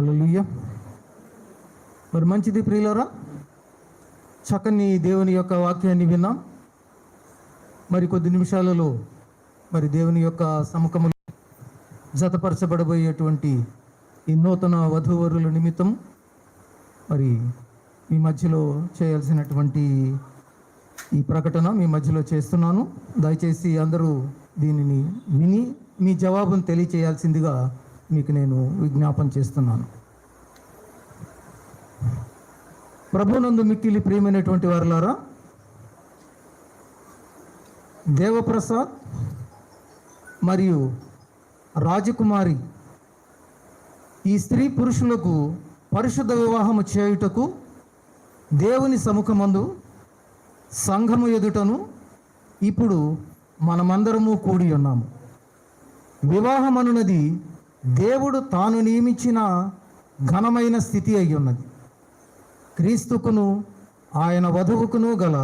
హల్లెలూయా. మరి మంచిది ప్రియులారా, చక్కని దేవుని యొక్క వాక్యాన్ని విన్నాం. మరి కొద్ది నిమిషాలలో మరి దేవుని యొక్క సముఖములో జతపరచబడబోయేటువంటి ఈ నూతన వధూవరుల నిమిత్తం మరి మీ మధ్యలో చేయాల్సినటువంటి ఈ ప్రకటన మీ మధ్యలో చేస్తున్నాను. దయచేసి అందరూ దీనిని విని మీ జవాబును తెలియచేయాల్సిందిగా మీకు నేను విజ్ఞాపన చేస్తున్నాను. ప్రభునందు మిక్కిలి ప్రియమైనటువంటి వారులారా, దేవప్రసాద్ మరియు రాజకుమారి ఈ స్త్రీ పురుషులకు పరిశుద్ధ వివాహము చేయుటకు దేవుని సముఖమందు సంఘము ఎదుటను ఇప్పుడు మనమందరము కూడి ఉన్నాము. వివాహమనున్నది దేవుడు తాను నియమించిన ఘనమైన స్థితి అయి ఉన్నది. క్రీస్తుకును ఆయన వధువుకును గల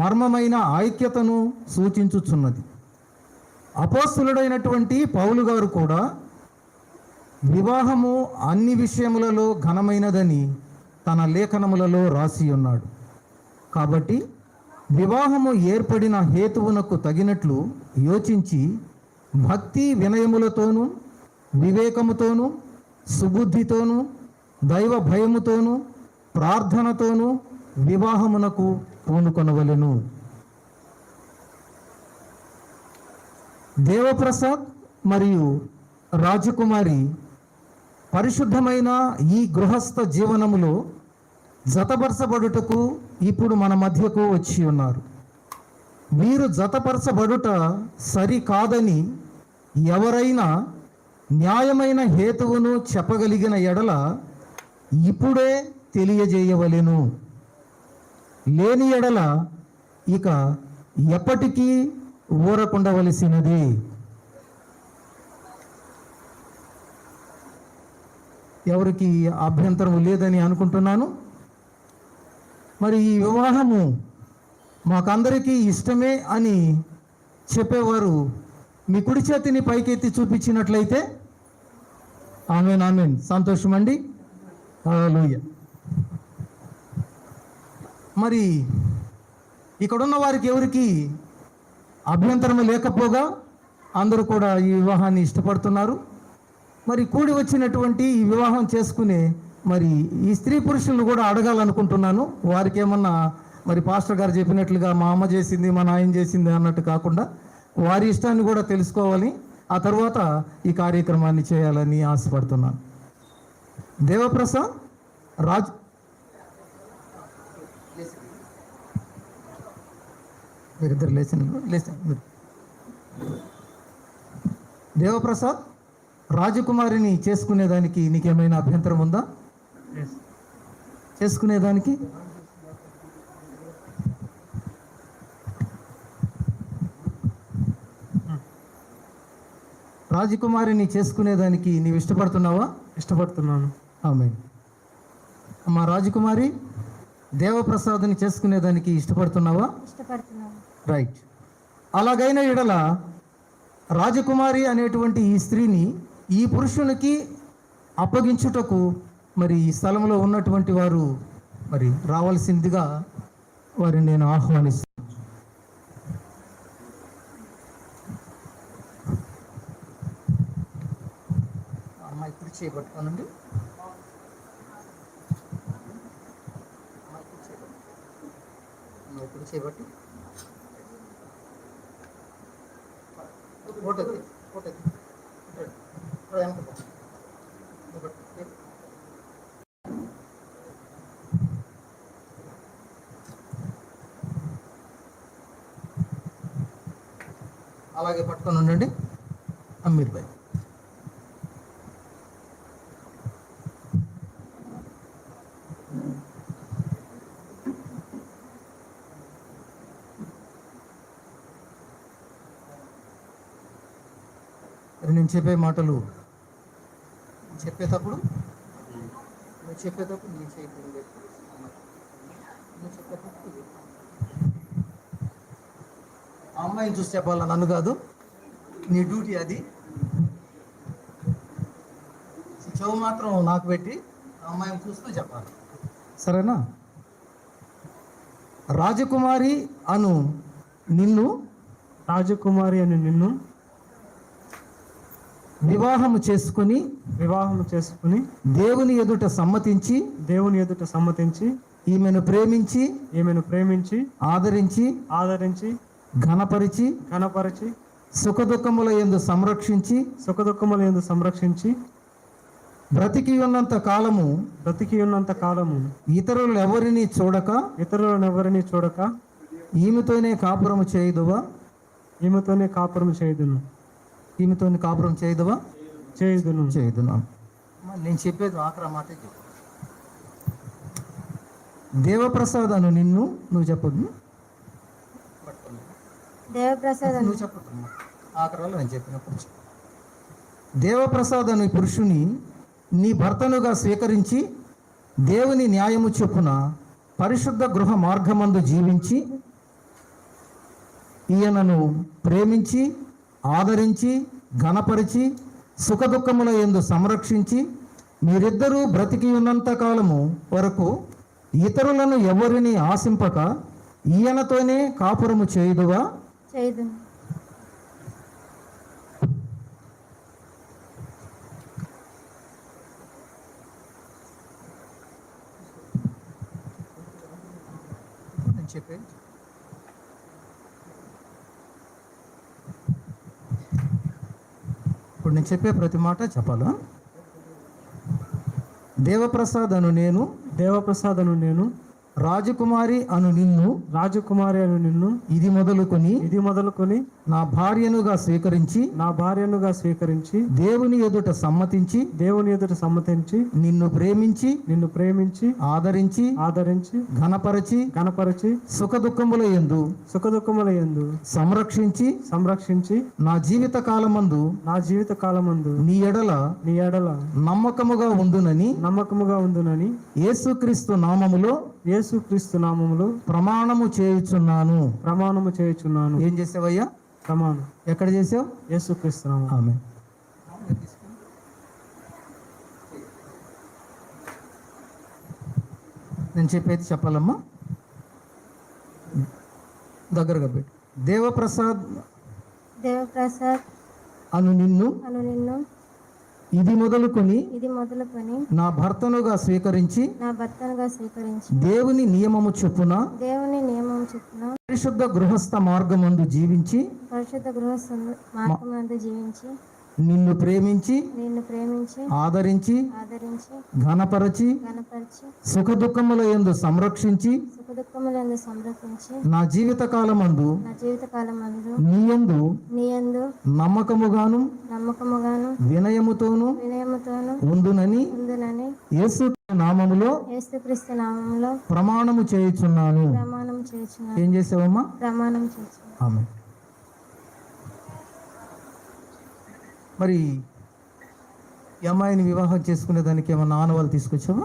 మర్మమైన ఐక్యతను సూచించుచున్నది. అపోస్తులుడైనటువంటి పౌలు గారు కూడా వివాహము అన్ని విషయములలో ఘనమైనదని తన లేఖనములలో రాసి ఉన్నాడు. కాబట్టి వివాహము ఏర్పడిన హేతువునకు తగినట్లు యోచించి భక్తి వినయములతోనూ వివేకముతోనూ సుబుద్ధితోనూ దైవ భయముతోనూ ప్రార్థనతోనూ వివాహమునకు పూనుకొనవలెను. దేవప్రసాద్ మరియు రాజకుమారి పరిశుద్ధమైన ఈ గృహస్థ జీవనములో జతపరచబడుటకు ఇప్పుడు మన మధ్యకు వచ్చి ఉన్నారు. వీరు జతపరచబడుట సరికాదని ఎవరైనా న్యాయమైన హేతువును చెప్పగలిగిన ఎడల ఇప్పుడే తెలియజేయవలెను. లేని ఎడల ఇక ఎప్పటికీ ఊరకుండవలసినది. ఎవరికి అభ్యంతరం లేదని అనుకుంటున్నాను. మరి ఈ వివాహము మాకందరికీ ఇష్టమే అని చెప్పేవారు మీ కుడి చేతిని పైకెత్తి చూపించినట్లయితే ఆమేన్ ఆమేన్. సంతోషమండి. హల్లెలూయా. మరి ఇక్కడున్న వారికి ఎవరికి అభ్యంతరం లేకపోగా అందరూ కూడా ఈ వివాహాన్ని ఇష్టపడుతున్నారు. మరి కూడి వచ్చినటువంటి ఈ వివాహం చేసుకునే మరి ఈ స్త్రీ పురుషులను కూడా అడగాలనుకుంటున్నాను. వారికి ఏమన్నా మరి పాస్టర్ గారు చెప్పినట్లుగా మా అమ్మ చేసింది మా నాయన చేసింది అన్నట్టు కాకుండా వారి ఇష్టాన్ని కూడా తెలుసుకోవాలి. ఆ తర్వాత ఈ కార్యక్రమాన్ని చేయాలని ఆశపడుతున్నాను. దేవప్రసాద్ రాజ్ మీరిద్దరు లేచిన దేవప్రసాద్ రాజకుమారిని చేసుకునేదానికి నీకేమైనా అభ్యంతరం ఉందా? చేసుకునేదానికి రాజకుమారిని చేసుకునేదానికి నీవు ఇష్టపడుతున్నావా? ఇష్టపడుతున్నాను. ఆమేన్. అమ్మా రాజకుమారి, దేవప్రసాద్ని చేసుకునేదానికి ఇష్టపడుతున్నావా? ఇష్టపడుతున్నాను. రైట్. అలాగైన ఎడల రాజకుమారి అనేటువంటి ఈ స్త్రీని ఈ పురుషునికి అప్పగించుటకు మరి ఈ స్థలంలో ఉన్నటువంటి వారు మరి రావాల్సిందిగా వారిని నేను ఆహ్వానిస్తాను. అమ్మాయి కుడి చేయబట్టుకోనండి. అమ్మాయి కుడి చేయబట్టు. ఫోటో ఫోటో అలాగే పట్టుకొని ఉండండి. అమీర్ భాయ్ నేను చెప్పే మాటలు చెప్పేటప్పుడు నువ్వు చెప్పేటప్పుడు నీ చేయకుండా ఆ అమ్మాయిని చూసి చెప్పాలా, నన్ను కాదు. నీ డ్యూటీ అది. చెవు మాత్రం నాకు పెట్టి అమ్మాయిని చూస్తూ చెప్పాలి, సరేనా? రాజకుమారి అను నిన్ను వివాహము చేసుకుని దేవుని ఎదుట సమ్మతించి ఈమెను ప్రేమించి ఆదరించి ఘనపరిచి సుఖదుఖముల యందు సంరక్షించి బ్రతికి ఉన్నంత కాలము ఇతరులను ఎవరిని చూడక ఈమెతోనే కాపురము చేయుదువా? ఈమెతోనే కాపురం చేయుదును. నేను చెప్పేది ఆఖరి మాట చెప్పు. దేవప్రసాద్ అను నిన్ను నువ్వు చెప్పదు, నువ్వు చెప్పదు, ఆఖరిలో నేను చెప్పినప్పుడు దేవప్రసాద్ అను పురుషుని నీ భర్తనుగా స్వీకరించి దేవుని న్యాయము చొప్పున పరిశుద్ధ గృహ మార్గమందు జీవించి ఈయనను ప్రేమించి ఆదరించి ఘనపరిచి సుఖదుఖముల యందు సంరక్షించి మీరిద్దరూ బ్రతికి ఉన్నంత కాలము వరకు ఇతరులను ఎవరిని ఆశింపక ఈయనతోనే కాపురము చేయుదువా? చెప్పే ఇప్పుడు నేను చెప్పే ప్రతి మాట చెప్పాలా? దేవప్రసాద్ అను నేను రాజకుమారి అను నిన్ను ఇది మొదలుకొని నా భార్యనుగా స్వీకరించి దేవుని ఎదుట సమ్మతించి నిన్ను ప్రేమించి ఆదరించి ఘనపరచి సుఖదుఖముల యందు సంరక్షించి నా జీవిత కాలమందు నీ ఎడల నమ్మకముగా ఉందునని యేసుక్రీస్తు నామములో ప్రమాణము చేయుచున్నాను. ఏం చేసావయ్యా? ప్రమాణం ఎక్కడ చేసావు? యేసుక్రీస్తు నామములో. ఆమేన్. నేను చెప్పేది చెప్పాలమ్మా, దగ్గరగా పెట్టు. దేవప్రసాద్ అను నిన్ను ఇది మొదలుకొని నా భర్తనుగా స్వీకరించి దేవుని నియమము చొప్పున పరిశుద్ధ గృహస్థ మార్గమందు జీవించి నిన్ను ప్రేమించి ఆదరించి ఘనపరచి సుఖదుఖముల యందు సంరక్షించి నా జీవిత కాలమందు నీ యందు నమ్మకముగాను వినయముతోను ఉందునని యేసుక్రీస్తు నామములో ప్రమాణము చేయుచున్నాను. ఏం చేసావమ్మా? ఆమేన్. మరి ఈ అమ్మాయిని వివాహం చేసుకునే దానికి ఏమన్నా ఆనవాళ్ళు తీసుకొచ్చావా?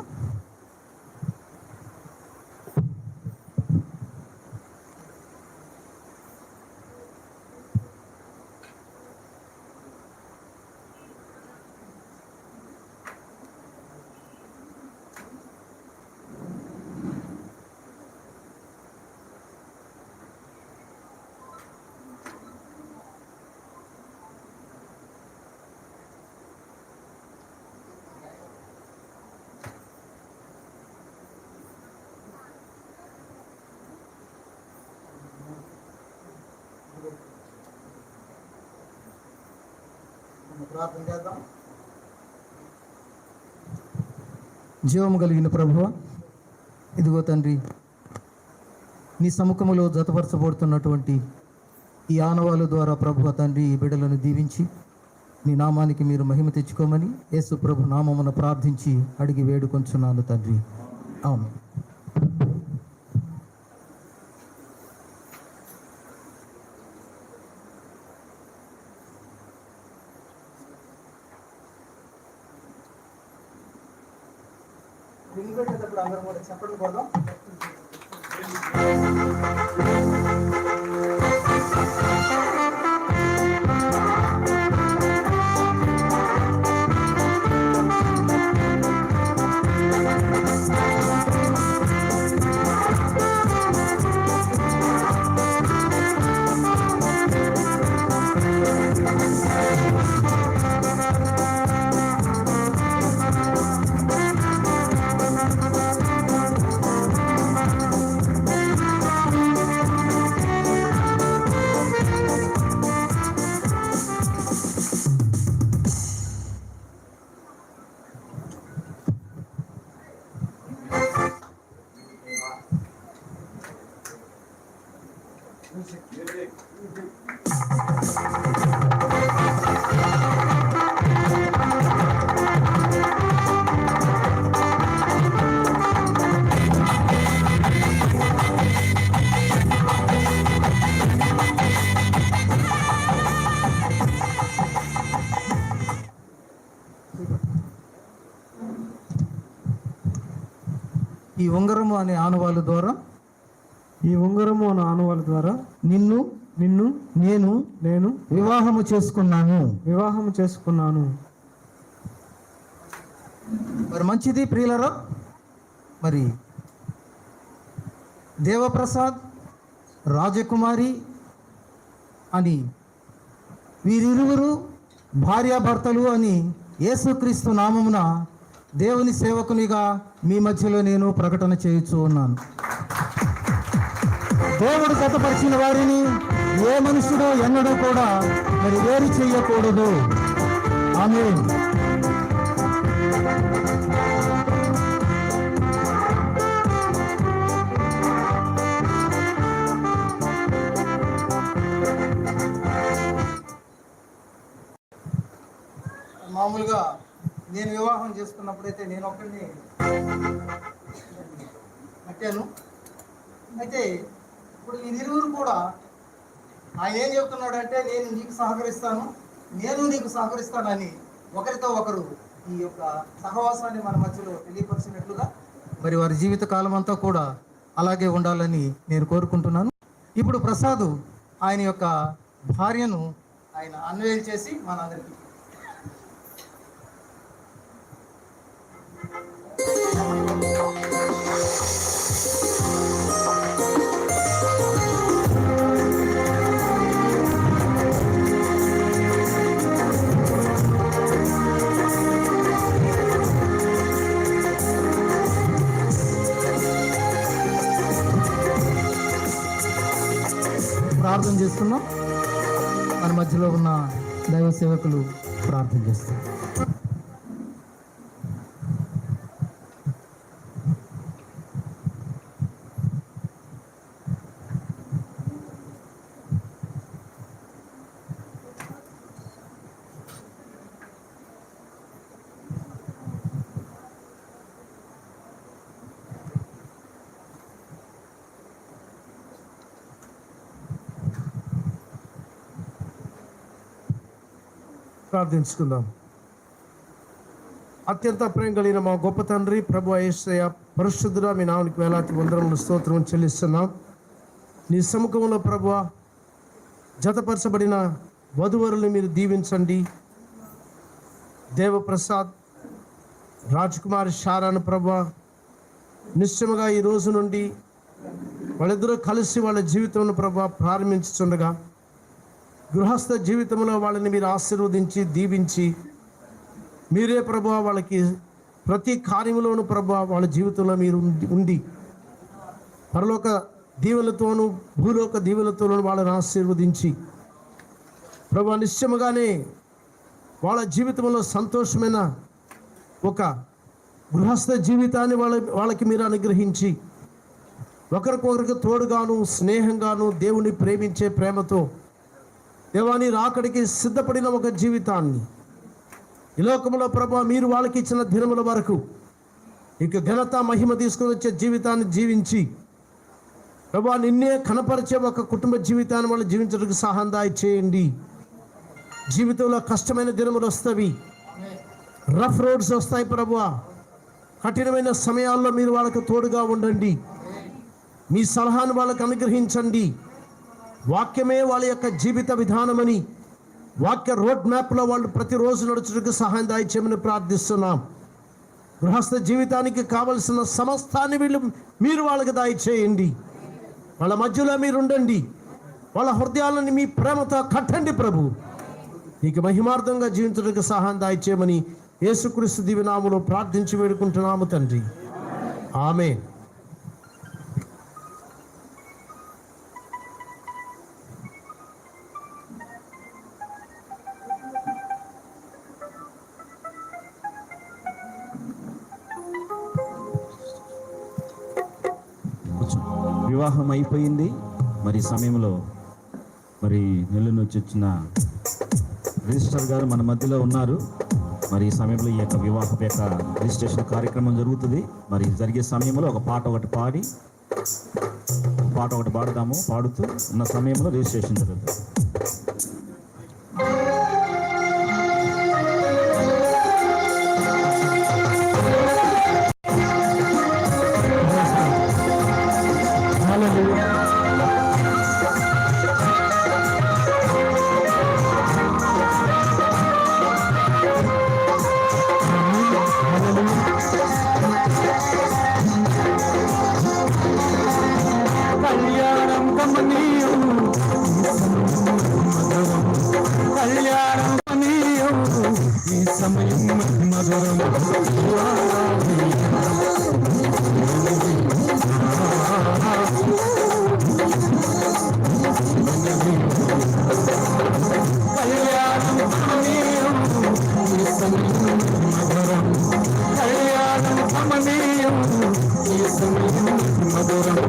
ప్రార్థన చేద్దాం. జీవము కలిగిన ప్రభువా, ఇదిగో తండ్రి, నీ సముఖములో జతపరచబడుతున్నటువంటి ఈ ఆనవాళ్ళ ద్వారా ప్రభువ తండ్రి ఈ బిడ్డలను దీవించి నీ నామానికి మీరు మహిమ తెచ్చుకోమని యేసు ప్రభు నామమున ప్రార్థించి అడిగి వేడుకొంచున్నాను తండ్రి. ఆమేన్. అందరం కూడా చెప్పండి పోదాం. ఈ ఉంగరము అనే ఆనవాళ్ళ ద్వారా ఈ ఉంగరము అను ఆనవాళ్ళ ద్వారా నిన్ను నిన్ను నేను వివాహము చేసుకున్నాను. వివాహము చేసుకున్నాను. మరి మంచిది ప్రియులరా. మరి దేవప్రసాద్ రాజకుమారి అని వీరిరువురు భార్యాభర్తలు అని యేసుక్రీస్తు నామమున దేవుని సేవకునిగా మీ మధ్యలో నేను ప్రకటన చేయుచూ ఉన్నాను. దేవుడు జతపరిచిన వారిని ఏ మనుషుడు ఎన్నడూ కూడా మరి వేరు చేయకూడదు. ఆమేన్. మామూలుగా నేను వివాహం చేసుకున్నప్పుడైతే నేను ఒక్కడిని కట్టాను. అయితే ఇప్పుడు ఈ ఇరువురు కూడా ఆయన ఏం చెప్తున్నాడంటే, నేను నీకు సహకరిస్తాను, నేను నీకు సహకరిస్తానని ఒకరితో ఒకరు ఈ యొక్క సహవాసాన్ని మన మధ్యలో తెలియపరిచినట్లుగా మరి వారి జీవిత కాలం అంతా కూడా అలాగే ఉండాలని నేను కోరుకుంటున్నాను. ఇప్పుడు ప్రసాద్ ఆయన యొక్క భార్యను ఆయన అన్వేల్ చేసి మనందరికీ ప్రార్థన చేస్తున్నాం. మన మధ్యలో ఉన్న దైవ సేవకులు ప్రార్థన చేస్తారు. ప్రార్థించుకుందాం. అత్యంత ప్రేమ కలిగిన మా గొప్ప తండ్రి ప్రభు యేసయ్య పరిశుద్ధుడా, మీ నామనికి వేలాది వందనములు స్తోత్రం చెల్లిస్తున్నాం. నీ సముఖంలో ప్రభువా జతపరచబడిన వధువరుల్ని మీరు దీవించండి. దేవప్రసాద్ రాజకుమారి షారాను ప్రభువా నిశ్చయముగా ఈ రోజు నుండి వాళ్ళిద్దరూ కలిసి వాళ్ళ జీవితంలో ప్రభువా ప్రారంభించుచుండగా గృహస్థ జీవితంలో వాళ్ళని మీరు ఆశీర్వదించి దీవించి మీరే ప్రభువా వాళ్ళకి ప్రతి కార్యములోను ప్రభువా వాళ్ళ జీవితంలో మీరు ఉండి పరలోక దీవెలతోనూ భూలోక దీవెలతోనూ వాళ్ళని ఆశీర్వదించి ప్రభువా నిశ్చయముగానే వాళ్ళ జీవితంలో సంతోషమైన ఒక గృహస్థ జీవితాన్ని వాళ్ళకి మీరు అనుగ్రహించి ఒకరికొకరికి తోడుగాను స్నేహంగాను దేవుని ప్రేమించే ప్రేమతో దేవాని రాకడికి సిద్ధపడిన ఒక జీవితాన్ని ఈ లోకంలో ప్రభువా మీరు వాళ్ళకి ఇచ్చిన దినముల వరకు ఇక ఘనత మహిమ తీసుకుని వచ్చే జీవితాన్ని జీవించి ప్రభువా నిన్నే కనపరిచే ఒక కుటుంబ జీవితాన్ని వాళ్ళు జీవించడానికి సహాయం చేయండి. జీవితంలో కష్టమైన దినములు వస్తాయి, రఫ్ రోడ్స్ వస్తాయి ప్రభువా. కఠినమైన సమయాల్లో మీరు వాళ్ళకు తోడుగా ఉండండి. మీ సలహాను వాళ్ళకు అనుగ్రహించండి. వాక్యమే వాళ్ళ యొక్క జీవిత విధానమని వాక్య రోడ్ మ్యాప్లో వాళ్ళు ప్రతిరోజు నడుచుటకు సహాయం చేయమని ప్రార్థిస్తున్నాం. గృహస్థ జీవితానికి కావలసిన సమస్తాన్ని మీరు వాళ్ళకి దయచేయండి. వాళ్ళ మధ్యలో మీరు ఉండండి. వాళ్ళ హృదయాలను మీ ప్రేమతో కట్టండి ప్రభు. నీకు మహిమార్థంగా జీవించడానికి సహాయం దయచేయమని యేసుక్రీస్తు దివ్యనామములో ప్రార్థించి వేడుకుంటున్నాము తండ్రి. ఆమేన్. వివాహం అయిపోయింది. మరి ఈ సమయంలో మరి నెల్లూరు నుంచి వచ్చిన రిజిస్టర్ గారు మన మధ్యలో ఉన్నారు. మరి ఈ సమయంలో ఈ యొక్క వివాహం యొక్క రిజిస్ట్రేషన్ కార్యక్రమం జరుగుతుంది. మరి జరిగే సమయంలో ఒక పాట ఒకటి పాడుదాము. పాడుతూ ఉన్న సమయంలో రిజిస్ట్రేషన్ జరుగుతుంది. కళ్యాణం కమనీయం కళ్యాణం కమనీయం ఈ సమయం మధురం కళ్యాణం కమనీయం ఈ సమయం మధురం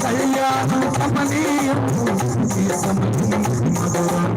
కళ్యాణం కమనీయం ఈ సమయం మధురం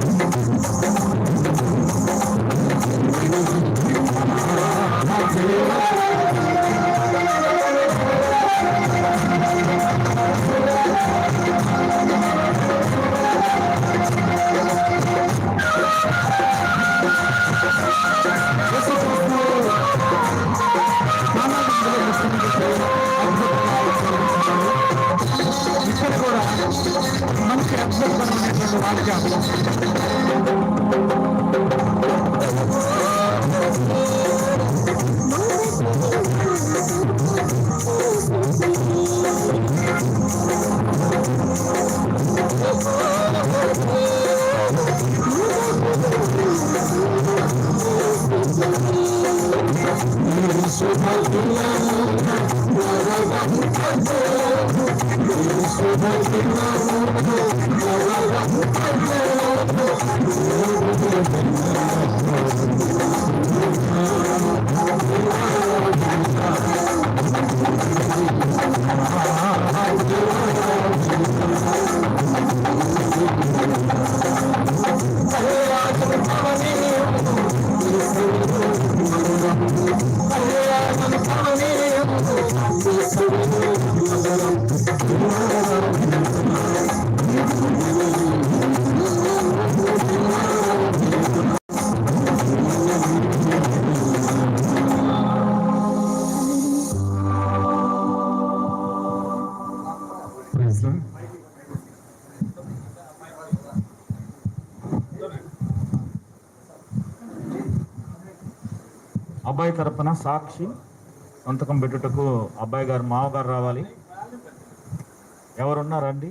అబ్బాయి తరపున సాక్షి సంతకం పెట్టుటకు అబ్బాయి గారు మామగారు రావాలి. ఎవరున్నారండి?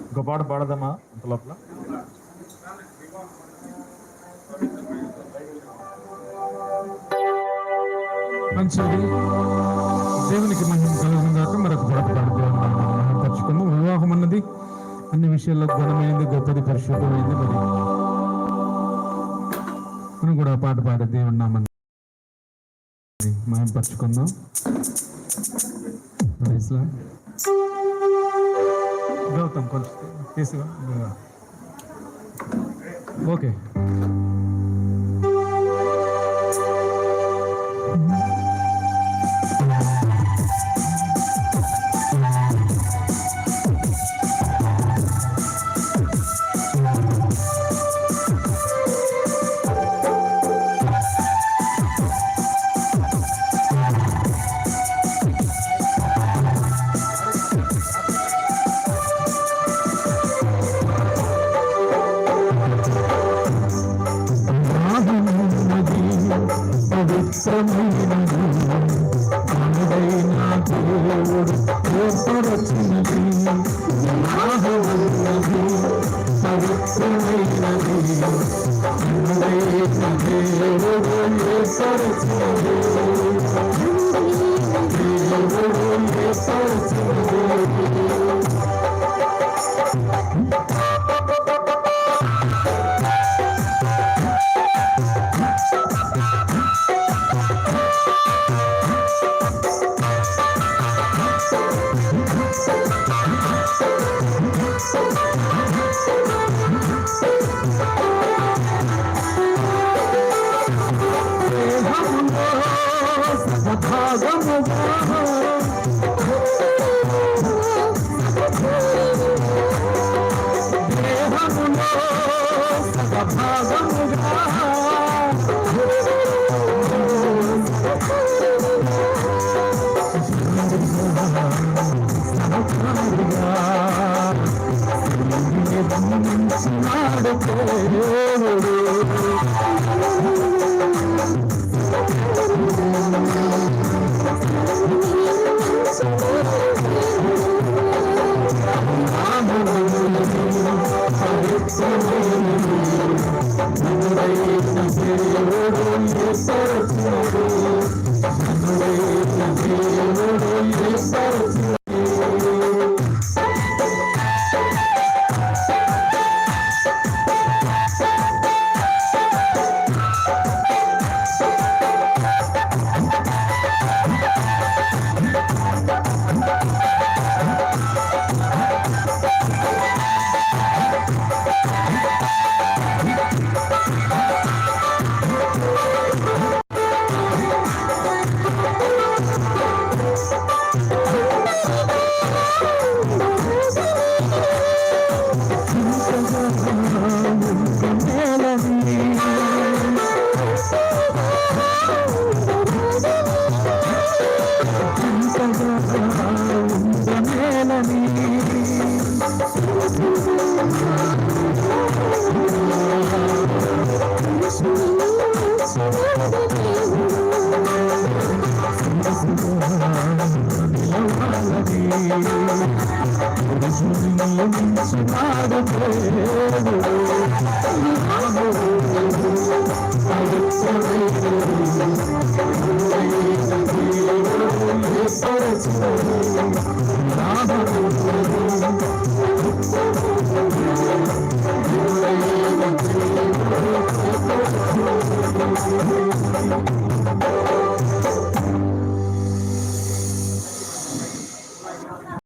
ఇంకో పాట పాడదామా అంత లోపల? మంచిది. దేవునికి మహిమ కలుగును గాక. మరొక పాట పాడుతూ పరుచుకుందాం. వివాహం అన్నది అన్ని విషయాల్లో ఘనమైనది, గొప్పది, పరిశుద్ధమైంది. మరి మనం కూడా పాట పాడే దేవుని నామాన్ని మహిమ పరుచుకుందాం. గౌతమ్ కొంచెం తీసుగా. ఓకే. Yes,